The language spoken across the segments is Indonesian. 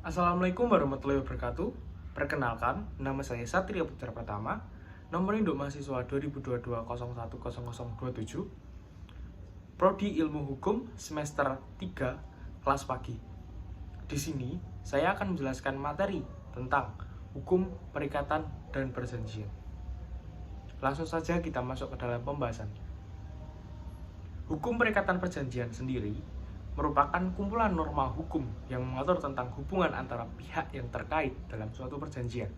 Assalamualaikum warahmatullahi wabarakatuh. Perkenalkan, nama saya Satria Putra Pratama, nomor induk mahasiswa 2022-010027, Prodi Ilmu Hukum semester 3, kelas pagi. Di sini, saya akan menjelaskan materi tentang hukum, perikatan, dan perjanjian. Langsung saja kita masuk ke dalam pembahasan. Hukum perikatan perjanjian sendiri merupakan kumpulan norma hukum yang mengatur tentang hubungan antara pihak yang terkait dalam suatu perjanjian.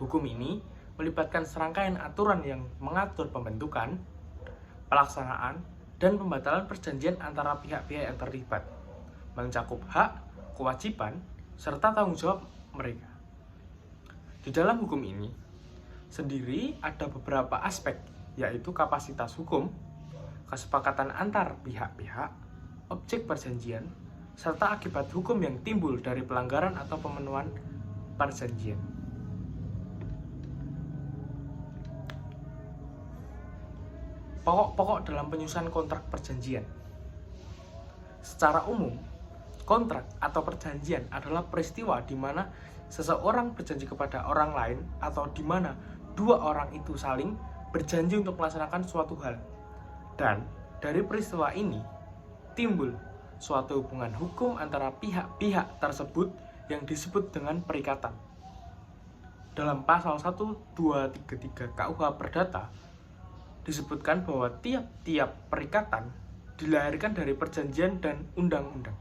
Hukum ini melibatkan serangkaian aturan yang mengatur pembentukan, pelaksanaan, dan pembatalan perjanjian antara pihak-pihak yang terlibat, mencakup hak, kewajiban, serta tanggung jawab mereka. Di dalam hukum ini sendiri ada beberapa aspek, yaitu kapasitas hukum, kesepakatan antar pihak-pihak, objek perjanjian, serta akibat hukum yang timbul dari pelanggaran atau pemenuhan perjanjian. Pokok-pokok dalam penyusunan kontrak perjanjian. Secara umum, kontrak atau perjanjian adalah peristiwa di mana seseorang berjanji kepada orang lain atau di mana dua orang itu saling berjanji untuk melaksanakan suatu hal. Dan dari peristiwa ini timbul suatu hubungan hukum antara pihak-pihak tersebut yang disebut dengan perikatan. Dalam pasal 1233 KUH Perdata disebutkan bahwa tiap-tiap perikatan dilahirkan dari perjanjian dan undang-undang.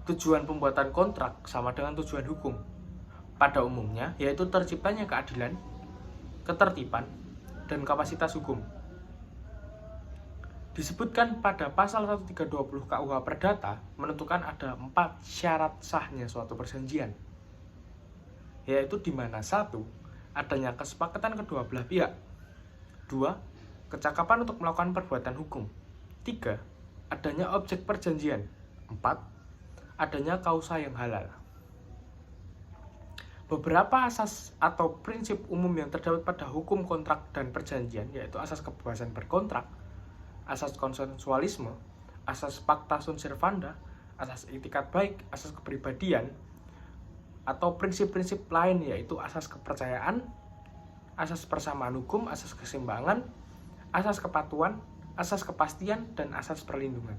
Tujuan pembuatan kontrak sama dengan tujuan hukum pada umumnya, yaitu terciptanya keadilan, ketertiban, dan kapasitas hukum. Disebutkan pada pasal 1320 KUH Perdata menentukan ada 4 syarat sahnya suatu perjanjian, yaitu di mana 1. Adanya kesepakatan kedua belah pihak, 2. Kecakapan untuk melakukan perbuatan hukum, 3. Adanya objek perjanjian, 4. Adanya kausa yang halal. Beberapa asas atau prinsip umum yang terdapat pada hukum kontrak dan perjanjian, yaitu asas kebebasan berkontrak, asas konsensualisme, asas pacta sunt servanda, asas etikat baik, asas kepribadian, atau prinsip-prinsip lain yaitu asas kepercayaan, asas persamaan hukum, asas keseimbangan, asas kepatuhan, asas kepastian, dan asas perlindungan.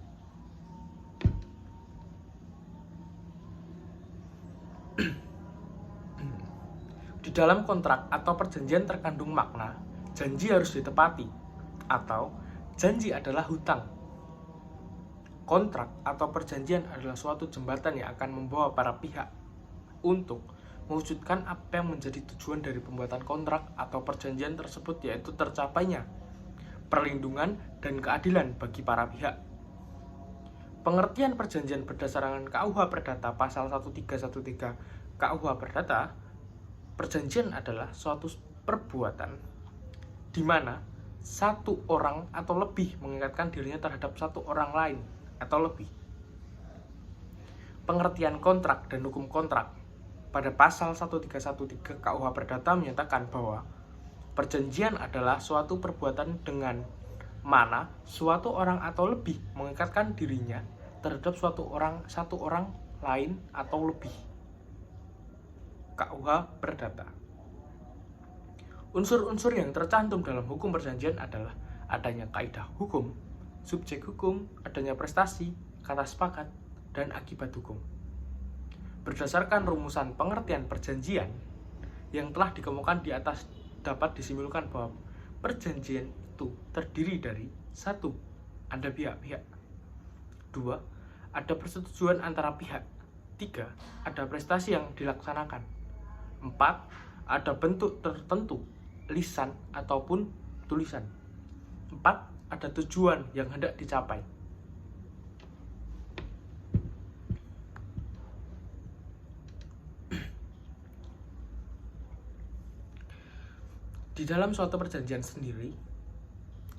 Di dalam kontrak atau perjanjian terkandung makna janji harus ditepati atau janji adalah hutang. Kontrak atau perjanjian adalah suatu jembatan yang akan membawa para pihak untuk mewujudkan apa yang menjadi tujuan dari pembuatan kontrak atau perjanjian tersebut, yaitu tercapainya perlindungan dan keadilan bagi para pihak. Pengertian perjanjian berdasarkan KUH Perdata pasal 1313 KUH Perdata, perjanjian adalah suatu perbuatan di mana satu orang atau lebih mengikatkan dirinya terhadap satu orang lain atau lebih. Pengertian kontrak dan hukum kontrak pada pasal 1313 KUH Perdata menyatakan bahwa perjanjian adalah suatu perbuatan dengan mana suatu orang atau lebih mengikatkan dirinya terhadap satu orang lain atau lebih. KUH Perdata. Unsur-unsur yang tercantum dalam hukum perjanjian adalah adanya kaidah hukum, subjek hukum, adanya prestasi, kata sepakat, dan akibat hukum. Berdasarkan rumusan pengertian perjanjian yang telah dikemukakan di atas, dapat disimpulkan bahwa perjanjian itu terdiri dari 1. Ada pihak-pihak, 2. Ada persetujuan antara pihak, 3. Ada prestasi yang dilaksanakan, 4. Ada bentuk tertentu, lisan ataupun tulisan, 4. Ada tujuan yang hendak dicapai. Di dalam suatu perjanjian sendiri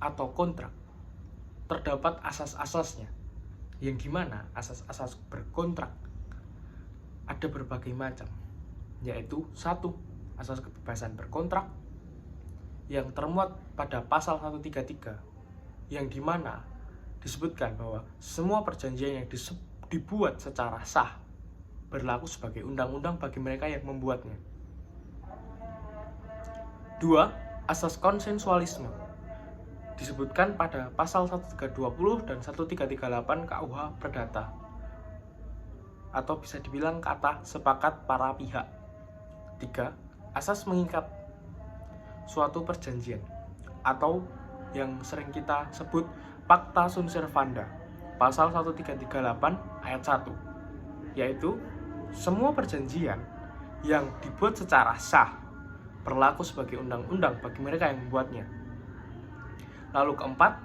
atau kontrak terdapat asas-asasnya, yang dimana asas-asas berkontrak ada berbagai macam, yaitu 1. Asas kebebasan berkontrak yang termuat pada pasal 133, yang dimana disebutkan bahwa semua perjanjian yang dibuat secara sah berlaku sebagai undang-undang bagi mereka yang membuatnya. 2. Asas konsensualisme disebutkan pada pasal 1320 dan 1338 KUH Perdata, atau bisa dibilang kata sepakat para pihak. 3. Asas mengikat suatu perjanjian, atau yang sering kita sebut Pacta Sunt Servanda, pasal 1338 ayat 1, yaitu semua perjanjian yang dibuat secara sah berlaku sebagai undang-undang bagi mereka yang membuatnya. Lalu keempat,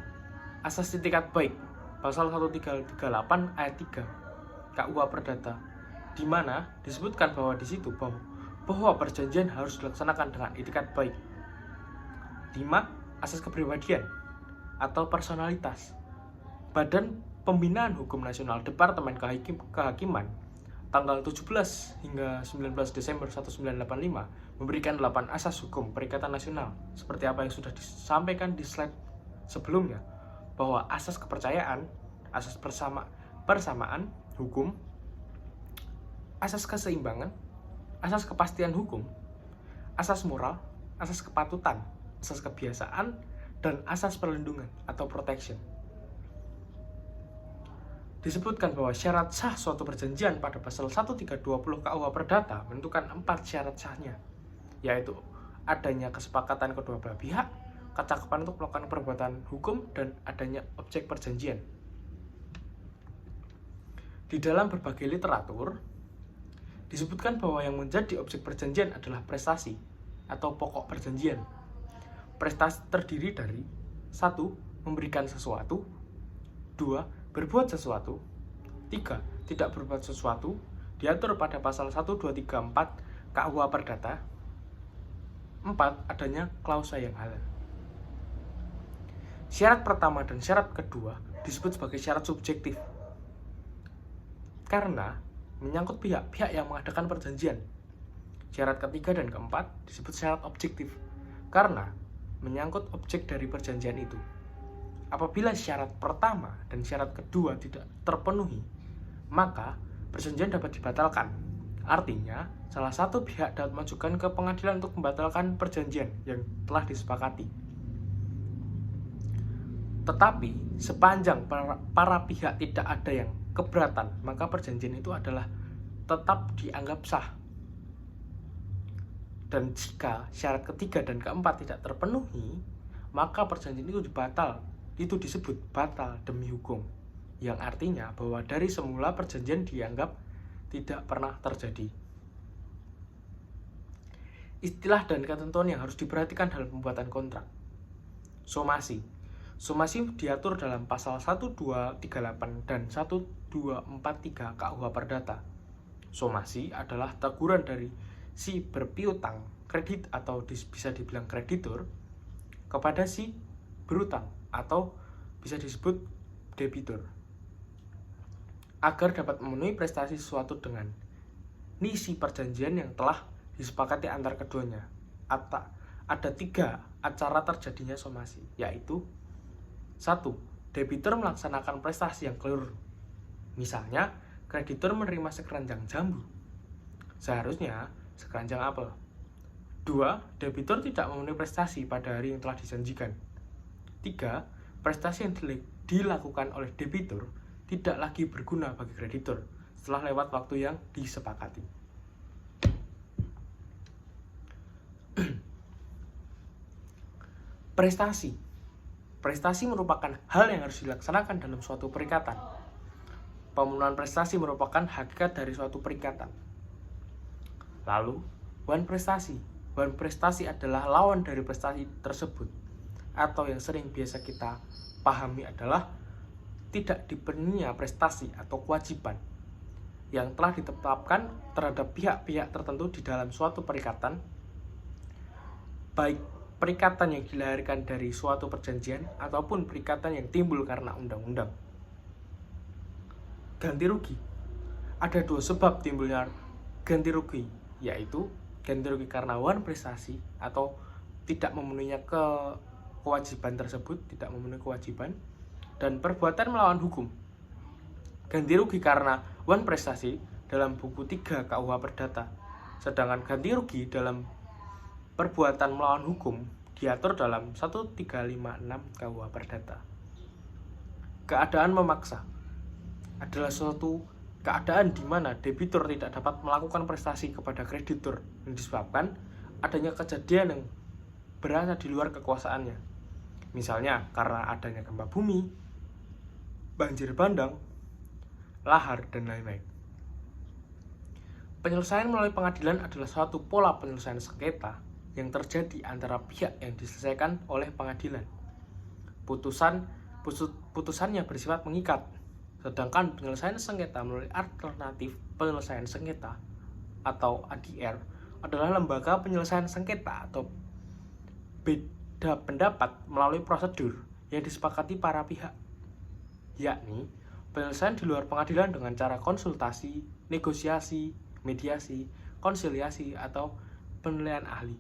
asas itikat baik, pasal 1338 ayat 3 KUH Perdata, di mana disebutkan bahwa di situ bahwa perjanjian harus dilaksanakan dengan itikat baik. 5. Asas kepribadian atau personalitas. Badan Pembinaan Hukum Nasional Departemen Kehakiman tanggal 17 hingga 19 Desember 1985 memberikan 8 asas hukum perikatan nasional, seperti apa yang sudah disampaikan di slide sebelumnya, bahwa asas kepercayaan, asas persamaan hukum, asas keseimbangan, asas kepastian hukum, asas moral, asas kepatutan, asas kebiasaan, dan asas perlindungan atau protection. Disebutkan bahwa syarat sah suatu perjanjian pada pasal 1320 KUH Perdata menentukan 4 syarat sahnya, yaitu adanya kesepakatan kedua belah pihak, kecakapan untuk melakukan perbuatan hukum, dan adanya objek perjanjian. Di dalam berbagai literatur disebutkan bahwa yang menjadi objek perjanjian adalah prestasi atau pokok perjanjian. Prestasi terdiri dari 1. Memberikan sesuatu, 2. Berbuat sesuatu, 3. Tidak berbuat sesuatu, diatur pada pasal 1234 KUH Perdata, 4. Adanya klausa yang halal. Syarat pertama dan syarat kedua disebut sebagai syarat subjektif karena menyangkut pihak-pihak yang mengadakan perjanjian. Syarat ketiga dan keempat disebut syarat objektif karena menyangkut objek dari perjanjian itu. Apabila syarat pertama dan syarat kedua tidak terpenuhi, maka perjanjian dapat dibatalkan. Artinya, salah satu pihak dapat mengajukan ke pengadilan untuk membatalkan perjanjian yang telah disepakati. Tetapi, sepanjang para pihak tidak ada yang keberatan, maka perjanjian itu adalah tetap dianggap sah. Dan jika syarat ketiga dan keempat tidak terpenuhi, maka perjanjian itu disebut batal demi hukum, yang artinya bahwa dari semula perjanjian dianggap tidak pernah terjadi. Istilah dan ketentuan yang harus diperhatikan dalam pembuatan kontrak. Somasi diatur dalam pasal 1238 dan 1243 KUH Perdata. Somasi adalah teguran dari si berpiutang kredit atau bisa dibilang kreditur kepada si berutang atau bisa disebut debitur agar dapat memenuhi prestasi sesuatu dengan isi perjanjian yang telah disepakati antar keduanya. Ada 3 acara terjadinya somasi, yaitu 1. Debitur melaksanakan prestasi yang keliru. Misalnya, kreditur menerima sekeranjang jambu, seharusnya sekeranjang apel. 2. Debitur tidak memenuhi prestasi pada hari yang telah dijanjikan. 3. Prestasi yang dilakukan oleh debitur tidak lagi berguna bagi kreditur setelah lewat waktu yang disepakati. Prestasi merupakan hal yang harus dilaksanakan dalam suatu perikatan. Pemenuhan prestasi merupakan hakikat dari suatu perikatan. Lalu, wan prestasi adalah lawan dari prestasi tersebut, atau yang sering biasa kita pahami adalah tidak dipenuhinya prestasi atau kewajiban yang telah ditetapkan terhadap pihak-pihak tertentu di dalam suatu perikatan, baik perikatan yang dilahirkan dari suatu perjanjian ataupun perikatan yang timbul karena undang-undang. Ganti rugi. Ada 2 sebab timbulnya ganti rugi, yaitu ganti rugi karena wan prestasi atau tidak memenuhinya kewajiban tersebut, tidak memenuhi kewajiban, dan perbuatan melawan hukum. Ganti rugi karena wan prestasi dalam buku 3 KUH Perdata. Sedangkan ganti rugi dalam perbuatan melawan hukum diatur dalam 1356 KUH Perdata. Keadaan memaksa adalah suatu keadaan di mana debitur tidak dapat melakukan prestasi kepada kreditur yang disebabkan adanya kejadian yang berada di luar kekuasaannya. Misalnya karena adanya gempa bumi, banjir bandang, lahar, dan lain-lain. Penyelesaian melalui pengadilan adalah suatu pola penyelesaian sengketa yang terjadi antara pihak yang diselesaikan oleh pengadilan. Putusannya bersifat mengikat, sedangkan penyelesaian sengketa melalui alternatif penyelesaian sengketa atau ADR adalah lembaga penyelesaian sengketa atau beda pendapat melalui prosedur yang disepakati para pihak, yakni penyelesaian di luar pengadilan dengan cara konsultasi, negosiasi, mediasi, konsiliasi, atau penilaian ahli.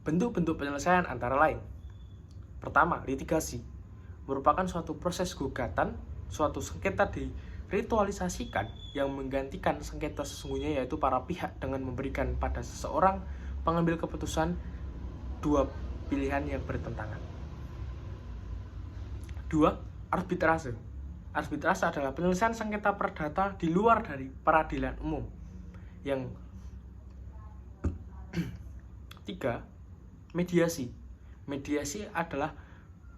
Bentuk-bentuk penyelesaian antara lain: pertama, litigasi merupakan suatu proses gugatan, suatu sengketa diritualisasikan yang menggantikan sengketa sesungguhnya, yaitu para pihak dengan memberikan pada seseorang pengambil keputusan dua pilihan yang bertentangan. 2. Arbitrase. Arbitrase adalah penyelesaian sengketa perdata di luar dari peradilan umum. Yang 3. Mediasi. Mediasi adalah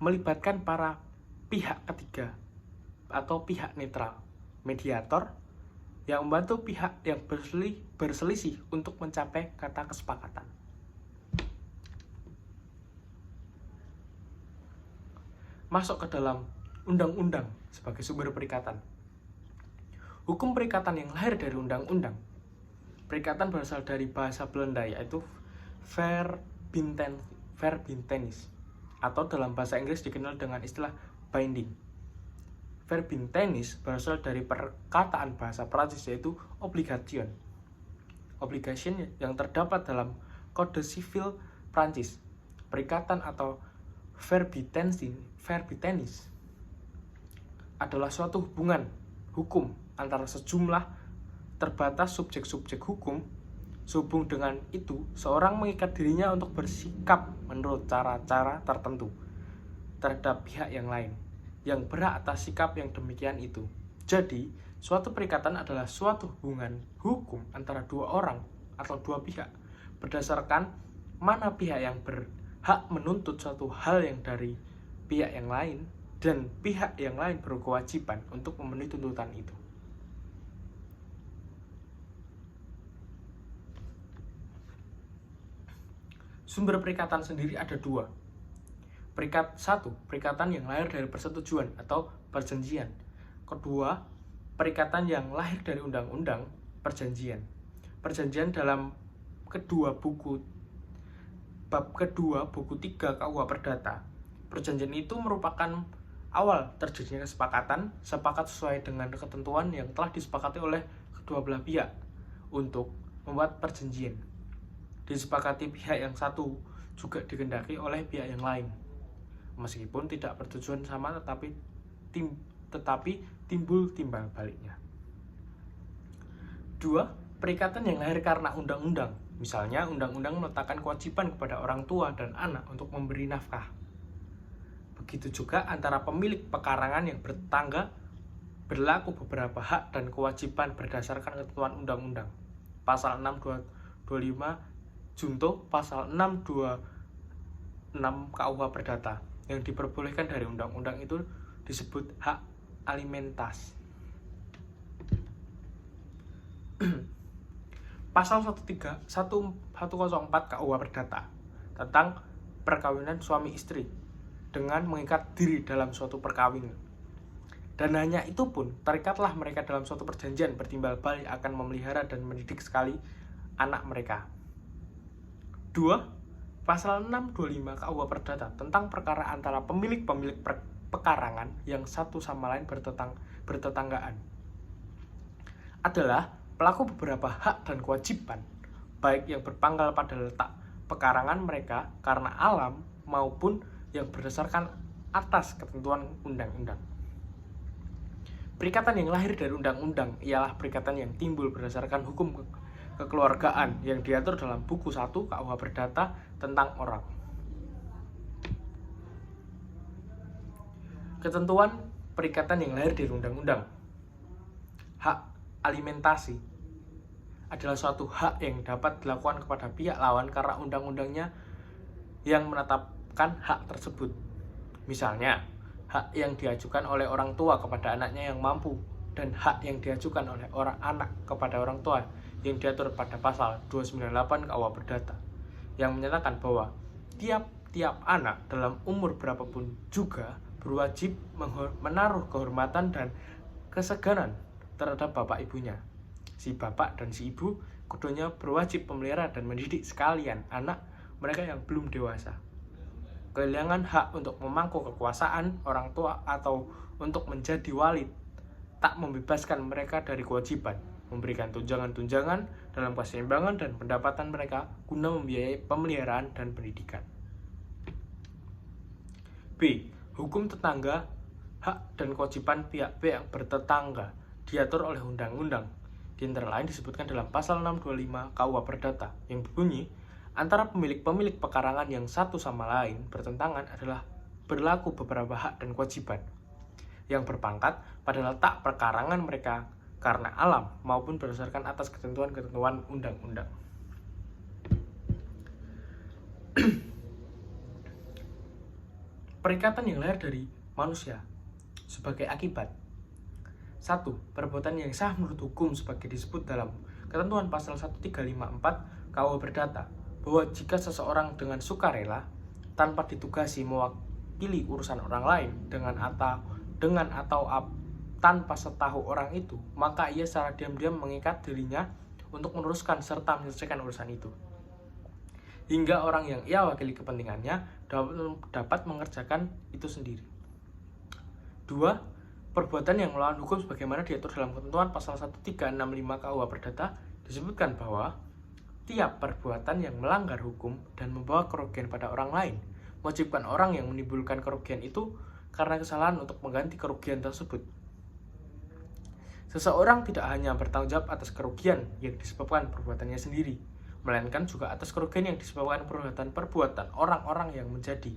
melibatkan para pihak ketiga atau pihak netral, mediator, yang membantu pihak yang berselisih untuk mencapai kata kesepakatan. Masuk ke dalam undang-undang sebagai sumber perikatan. Hukum perikatan yang lahir dari undang-undang. Perikatan berasal dari bahasa Belanda, yaitu verbintenis, atau dalam bahasa Inggris dikenal dengan istilah binding. Verbintenis berasal dari perkataan bahasa Prancis, yaitu obligation. Obligation yang terdapat dalam Kode Sivil Prancis. Perikatan atau verbintenis adalah suatu hubungan hukum antara sejumlah terbatas subjek-subjek hukum. Sehubung dengan itu, seorang mengikat dirinya untuk bersikap menurut cara-cara tertentu terhadap pihak yang lain yang berhak atas sikap yang demikian itu. Jadi, suatu perikatan adalah suatu hubungan hukum antara dua orang atau dua pihak berdasarkan mana pihak yang berhak menuntut suatu hal yang dari pihak yang lain, dan pihak yang lain berkewajiban untuk memenuhi tuntutan itu. Sumber perikatan sendiri ada dua. Satu, perikatan yang lahir dari persetujuan atau perjanjian. Kedua, perikatan yang lahir dari undang-undang perjanjian. Perjanjian dalam bab kedua buku 3 KUH Perdata. Perjanjian itu merupakan awal terjadinya kesepakatan, sepakat sesuai dengan ketentuan yang telah disepakati oleh kedua belah pihak untuk membuat perjanjian. Disepakati pihak yang satu juga dikehendaki oleh pihak yang lain, meskipun tidak bertujuan sama, tetapi timbul timbal baliknya. 2. Perikatan yang lahir karena undang-undang. Misalnya, undang-undang meletakkan kewajiban kepada orang tua dan anak untuk memberi nafkah. Begitu juga antara pemilik pekarangan yang bertetangga, berlaku beberapa hak dan kewajiban berdasarkan ketentuan undang-undang. Pasal 625 junto pasal 626 KUH Perdata yang diperbolehkan dari undang-undang itu disebut hak alimentas. Pasal 104 KUH Perdata tentang perkawinan suami istri dengan mengikat diri dalam suatu perkawinan. Dan hanya itu pun, terikatlah mereka dalam suatu perjanjian bertimbal balik akan memelihara dan mendidik sekali anak mereka. 2. Pasal 625 KUH Perdata tentang perkara antara pemilik-pemilik pekarangan yang satu sama lain bertetanggaan adalah pelaku beberapa hak dan kewajiban, baik yang berpangkal pada letak pekarangan mereka karena alam maupun yang berdasarkan atas ketentuan undang-undang. Perikatan yang lahir dari undang-undang ialah perikatan yang timbul berdasarkan hukum kekeluargaan yang diatur dalam buku 1 KUH Perdata tentang orang. Ketentuan perikatan yang lahir dari undang-undang. Hak alimentasi adalah suatu hak yang dapat dilakukan kepada pihak lawan karena undang-undangnya yang menetapkan hak tersebut. Misalnya, hak yang diajukan oleh orang tua kepada anaknya yang mampu dan hak yang diajukan oleh orang anak kepada orang tua yang diatur pada pasal 298 KUH Perdata yang menyatakan bahwa tiap-tiap anak dalam umur berapapun juga berwajib menaruh kehormatan dan kesegaran terhadap bapak ibunya. Si bapak dan si ibu keduanya berwajib memelihara dan mendidik sekalian anak mereka yang belum dewasa. Kehilangan hak untuk memangku kekuasaan orang tua atau untuk menjadi wali tak membebaskan mereka dari kewajiban memberikan tunjangan-tunjangan dalam keseimbangan dan pendapatan mereka guna membiayai pemeliharaan dan pendidikan. B. Hukum tetangga, hak dan kewajiban pihak-pihak bertetangga diatur oleh undang-undang. Di antara lain disebutkan dalam pasal 625 KUH Perdata yang berbunyi, antara pemilik-pemilik pekarangan yang satu sama lain bertentangan adalah berlaku beberapa hak dan kewajiban yang berpangkat pada letak perkarangan mereka karena alam maupun berdasarkan atas ketentuan-ketentuan undang-undang. Perikatan yang lahir dari manusia sebagai akibat. 1. Perbuatan yang sah menurut hukum sebagai disebut dalam ketentuan pasal 1354 KUH Perdata bahwa jika seseorang dengan sukarela tanpa ditugasi mewakili urusan orang lain tanpa setahu orang itu, maka ia secara diam-diam mengikat dirinya untuk meneruskan serta menyelesaikan urusan itu hingga orang yang ia wakili kepentingannya dapat mengerjakan itu sendiri. 2. Perbuatan yang melawan hukum sebagaimana diatur dalam ketentuan pasal 1365 KUH Perdata disebutkan bahwa tiap perbuatan yang melanggar hukum dan membawa kerugian pada orang lain mewajibkan orang yang menimbulkan kerugian itu karena kesalahan untuk mengganti kerugian tersebut. Seseorang tidak hanya bertanggung jawab atas kerugian yang disebabkan perbuatannya sendiri, melainkan juga atas kerugian yang disebabkan perbuatan orang-orang yang menjadi